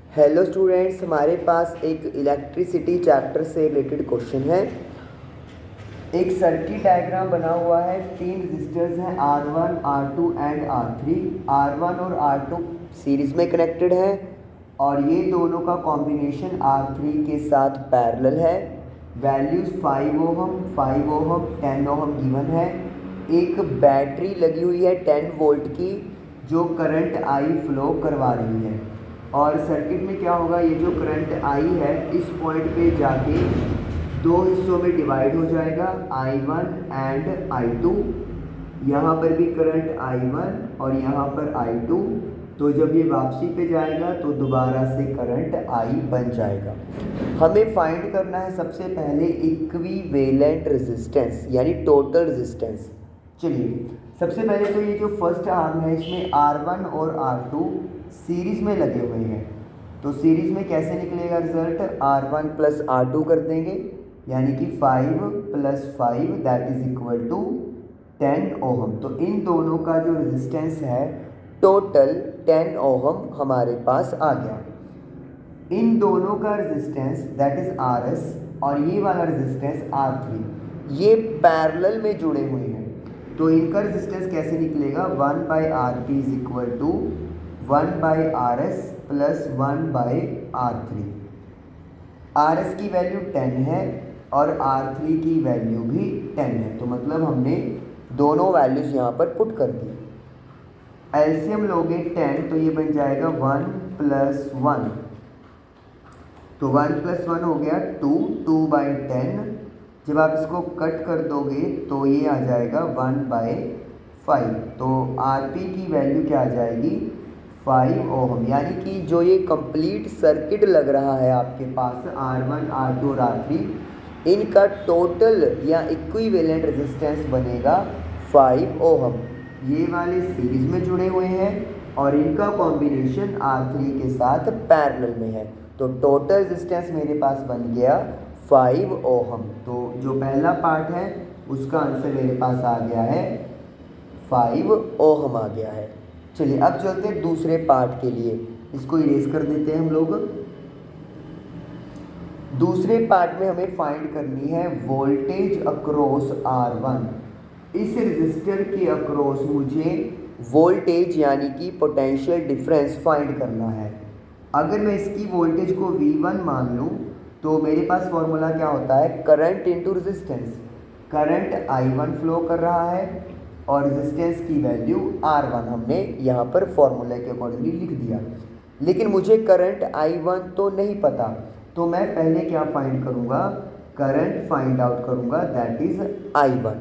Hello students, हमारे पास एक electricity chapter से रिलेटेड क्वेश्चन है। एक सर्किट डायग्राम बना हुआ है, तीन रजिस्टर्स हैं R1, R2 and R3। R1 और R2 सीरीज में कनेक्टेड है और ये दोनों का कॉम्बिनेशन R3 के साथ पैरेलल है। Values 5 ohm, 5 ohm, 10 ohm given है। एक बैटरी लगी हुई है 10 वोल्ट की जो करंट I फ्लो करवा रही है। और सर्किट में क्या होगा, ये जो करंट I है इस पॉइंट पे जाके दो हिस्सों में डिवाइड हो जाएगा, I1 एंड I2। यहाँ पर भी करंट I1 और यहाँ पर I2। तो जब ये वापसी पे जाएगा तो दोबारा से करंट I बन जाएगा। हमें फाइंड करना है सबसे पहले इक्विवेलेंट रेजिस्टेंस यानी टोटल रेजिस्टेंस। चलिए सबसे पहले तो ये जो फर्स्ट आर्म है इसमें R1 और R2 सीरीज़ में लगे हुए हैं, तो सीरीज़ में कैसे निकलेगा रिजल्ट, R1 प्लस R2 कर देंगे यानी कि 5 plus 5 that is equal to 10 ohm. तो इन दोनों का जो रेजिस्टेंस है टोटल 10 ओहम हमारे पास आ गया। इन दोनों का रेजिस्टेंस दैट इज RS और ये वाला रेजिस्टेंस R3 ये पैरेलल में जुड़े हुए हैं, तो इनका रेजिस्टेंस कैसे निकलेगा, 1 by RP is equal to 1 by RS plus 1 by R3। RS की वैल्यू 10 है और R3 की वैल्यू भी 10 है, तो मतलब हमने दोनों वैल्यूज़ यहाँ पर पुट कर दी। एलसीएम लोगे 10 तो ये बन जाएगा 1 प्लस 1, तो 1 प्लस 1 हो गया 2, 2 बाई 10। जब आप इसको कट कर दोगे तो ये आ जाएगा 1 बाई 5, तो RP की वैल्यू क्या आ जाएगी 5 ओहम। यानी कि जो ये कंप्लीट सर्किट लग रहा है आपके पास R1, R2 और R3, इनका टोटल या इक्विवेलेंट रेजिस्टेंस बनेगा 5 ओहम। ये वाले सीरीज में जुड़े हुए हैं और इनका कॉम्बिनेशन R3 के साथ पैरेलल में है, तो टोटल रेजिस्टेंस मेरे पास बन गया 5 ओहम। तो जो पहला पार्ट है उसका आंसर मेरे पास आ गया है 5 ओहम आ गया है। चलिए अब चलते हैं दूसरे पार्ट के लिए, इसको इरेज कर देते हैं हम लोग। दूसरे पार्ट में हमें फाइंड करनी है वोल्टेज अक्रॉस R1। इस रजिस्टर के अक्रॉस मुझे वोल्टेज यानी कि पोटेंशियल डिफरेंस फाइंड करना है। अगर मैं इसकी वोल्टेज को V1 मान लूँ तो मेरे पास फॉर्मूला क्या होता है, current into resistance. Current I1 flow कर रहा है और रेजिस्टेंस की वैल्यू R1 हमने यहाँ पर फॉर्मूले के अकॉर्डिंगली लिख दिया। लेकिन मुझे करंट I1 तो नहीं पता, तो मैं पहले क्या फाइंड करूँगा, करंट फाइंड आउट करूँगा दैट इज I1।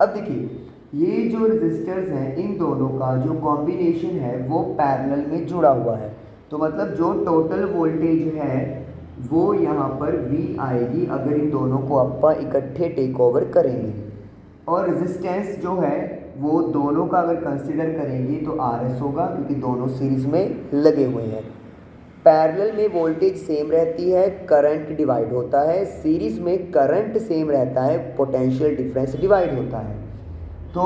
अब देखिए ये जो रेजिस्टर्स हैं इन दोनों का जो कॉम्बिनेशन है वो पैरेलल में जुड़ा हुआ है, तो मतलब जो टोटल वोल्टेज है वो यहाँ पर V आएगी अगर इन दोनों को अपन इकट्ठे टेक ओवर करेंगे। और रेजिस्टेंस जो है वो दोनों का अगर कंसिडर करेंगे तो RS होगा क्योंकि दोनों सीरीज में लगे हुए हैं। पैरेलल में वोल्टेज सेम रहती है, करंट डिवाइड होता है, सीरीज में करंट सेम रहता है, पोटेंशियल डिफरेंस डिवाइड होता है। तो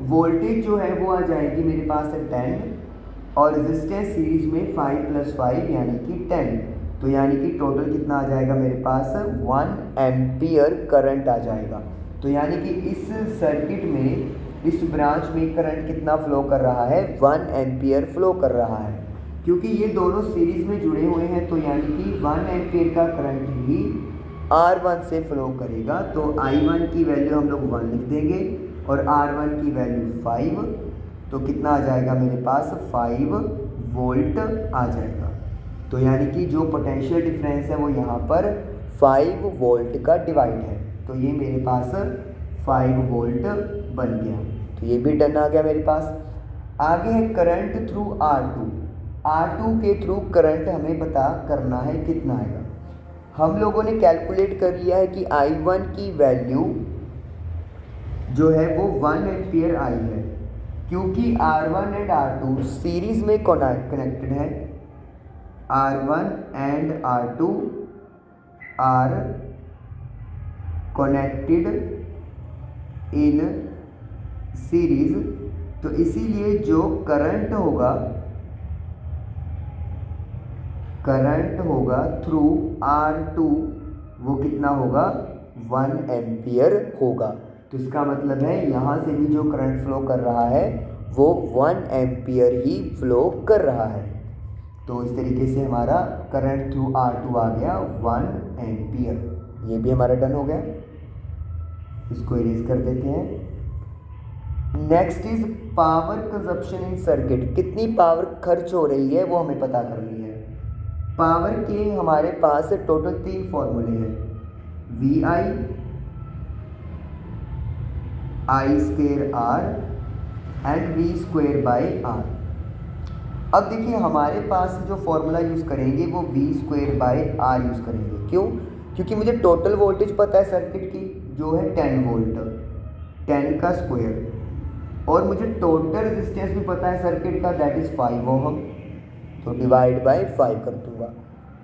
वोल्टेज जो है वो आ जाएगी मेरे पास 10 और रेजिस्टेंस सीरीज में 5 प्लस 5 यानी कि 10, तो यानी कि टोटल कितना आ जाएगा मेरे पास 1 एम्पियर करंट आ जाएगा। तो यानी कि इस सर्किट में इस ब्रांच में करंट कितना फ्लो कर रहा है, 1 एम्पियर फ्लो कर रहा है। क्योंकि ये दोनों सीरीज में जुड़े हुए हैं तो यानी कि 1 एम्पियर का करंट ही R1 से फ्लो करेगा, तो I1 की वैल्यू हम लोग 1 लिख देंगे और R1 की वैल्यू 5, तो कितना आ जाएगा मेरे पास 5 वोल्ट आ जाएगा। तो यानी कि जो पोटेंशियल डिफरेंस है वो यहाँ पर 5 वोल्ट का डिवाइड है, तो ये मेरे पास 5 वोल्ट बन गया, तो ये भी डन आ गया मेरे पास। आगे है करंट थ्रू R2। R2 के थ्रू करंट हमें पता करना है कितना आएगा। हम लोगों ने कैलकुलेट कर लिया है कि I1 की वैल्यू जो है वो 1 एम्पियर आई है, क्योंकि R1 एंड R2 सीरीज में कनेक्टेड है। R1 and R2 are connected in series, तो इसीलिए जो करंट होगा करंट होगा थ्रू R2 वो कितना होगा 1 एम्पियर होगा। तो इसका मतलब है यहाँ से भी जो करंट फ्लो कर रहा है वो 1 एम्पियर ही फ्लो कर रहा है। तो इस तरीके से हमारा करंट थ्रू R2 आ गया 1 एम्पियर। ये भी हमारा डन हो गया, इसको इरेज कर देते हैं। Next is power consumption in circuit. कितनी पावर खर्च हो रही है वो हमें पता करनी है। पावर के हमारे पास टोटल 3 फॉर्मूले हैं, v i, i square r and v square by r. अब देखिए हमारे पास जो फॉर्मूला यूज़ करेंगे वो v square by r use करेंगे। क्यों? क्योंकि मुझे टोटल वोल्टेज पता है सर्किट की जो है 10 वोल्ट, 10 का स्क्वायर, और मुझे टोटल रेजिस्टेंस भी पता है सर्किट का, दैट इज़ 5 ओहम। तो डिवाइड बाय 5 कर दूंगा।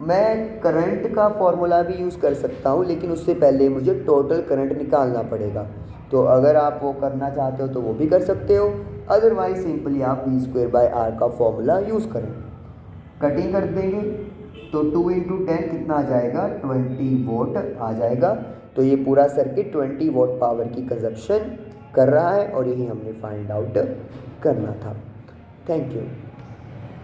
मैं करंट का फॉर्मूला भी यूज़ कर सकता हूँ, लेकिन उससे पहले मुझे टोटल करंट निकालना पड़ेगा। तो अगर आप वो करना चाहते हो तो वो भी कर सकते हो, अदरवाइज सिंपली आप वी स्क्वेयर बाय आर का फॉर्मूला यूज़ करें। कटिंग कर देंगे तो 2 इंटू 10 कितना आ जाएगा, 20 वोट आ जाएगा। तो ये पूरा सर्किट 20 वोट पावर की कंजप्शन कर रहा है और यही हमने फाइंड आउट करना था। Thank you.